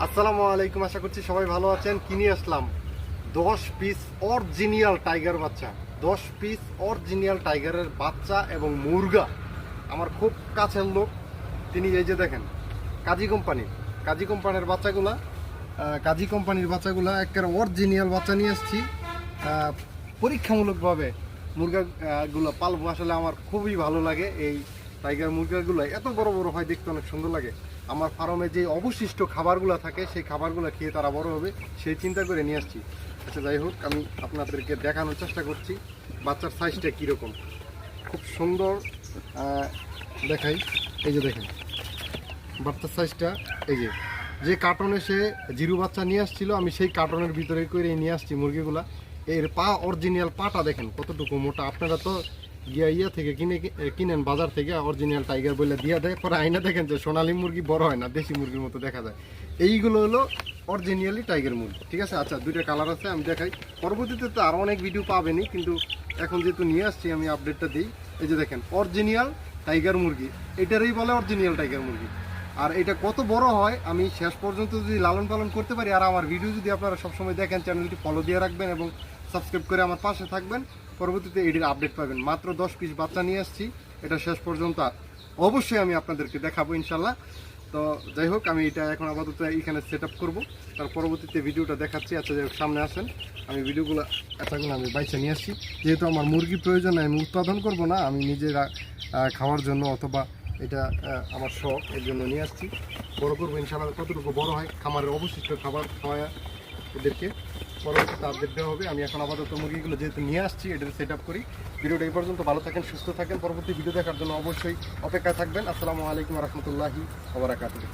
আসসালামু আলাইকুম, আশা করছি সবাই ভালো আছেন। কিনে আসলাম 10 পিস অরিজিনাল টাইগার বাচ্চা, 10 পিস অরিজিনাল টাইগারের বাচ্চা এবং মুরগা। আমার খুব কাছের লোক, তিনি এই যে দেখেন কাজী কোম্পানির বাচ্চাগুলা, একেবারে অরিজিনাল বাচ্চা নিয়ে এসেছি। পরীক্ষামূলকভাবে মুরগাগুলো পালবো। আসলে আমার খুবই ভালো লাগে এই টাইগার মুরগাগুলো, এত বড় বড় হয়, দেখতে অনেক সুন্দর লাগে। আমার ফার্মে যে অবশিষ্ট খাবারগুলো থাকে সেই খাবারগুলো খেয়ে তারা বড় হবে, সেই চিন্তা করে নিয়ে আসছি। আচ্ছা, যাই হোক, আমি আপনাদেরকে দেখানোর চেষ্টা করছি বাচ্চার সাইজটা কীরকম। খুব সুন্দর দেখাই। এই যে দেখেন বাচ্চার সাইজটা। এই যে কার্টনে সে জিরু বাচ্চা নিয়ে আসছিল, আমি সেই কার্টনের ভিতরে করে নিয়ে আসছি মুরগিগুলা। এর পা, অরিজিনাল পাটা দেখেন কতটুকু মোটা। আপনারা তো ইয়া থেকে কিনেন বাজার থেকে, অরিজিনাল টাইগার বলে দিয়ে দেয়, পরে আইনা দেখেন যে সোনালী মুরগি বড় হয় না, দেশি মুরগির মতো দেখা যায়। এইগুলো হলো অরিজিনালি টাইগার মুরগি, ঠিক আছে। আচ্ছা, দুইটা কালার আছে, আমি দেখাই। পরবর্তীতে তো আরও অনেক ভিডিও পাবেনই, কিন্তু এখন যেহেতু নিয়ে আসছি আমি আপডেটটা দিই। এই যে দেখেন অরিজিনাল টাইগার মুরগি, এটারই বলে অরিজিনাল টাইগার মুরগি। আর এটা কত বড় হয় আমি শেষ পর্যন্ত যদি লালন পালন করতে পারি, আর আমার ভিডিও যদি আপনারা সবসময় দেখেন, চ্যানেলটি ফলো দিয়ে রাখবেন এবং সাবস্ক্রাইব করে আমার পাশে থাকবেন, পরবর্তীতে এটির আপডেট পাবেন। মাত্র 10 পিস বাচ্চা নিয়ে আসছি, এটা শেষ পর্যন্ত অবশ্যই আমি আপনাদেরকে দেখাবো ইনশাল্লাহ। তো যাই হোক, আমি এটা এখন আপাতত এইখানে সেট আপ করবো, তার পরবর্তীতে ভিডিওটা দেখাচ্ছি। আচ্ছা, যাই হোক, সামনে আসেন। আমি ভিডিওগুলো এতগুলো আমি বাইচে নিয়ে আসছি, যেহেতু আমার মুরগি প্রয়োজন, আমি উৎপাদন করব না, আমি নিজেরা খাওয়ার জন্য, অথবা এটা আমার শখ, এর জন্য নিয়ে আসছি। বড় করবো ইনশাআল্লাহ, কতটুকু বড় হয় খামারের অবশিষ্ট খাবার খাওয়ায় ওদেরকে পরবর্তীতে আপডেট দেওয়া হবে। আমি এখন আপাতত মুরগিগুলো যেহেতু নিয়ে আসছি, এটার সেট আপ করি। ভিডিওটা এই পর্যন্ত, ভালো থাকেন, সুস্থ থাকেন। পরবর্তী ভিডিও দেখার জন্য অবশ্যই অপেক্ষায় থাকবেন। আসসালামু আলাইকুম রহমতুল্লাহি ওয়া বারাকাতুহু।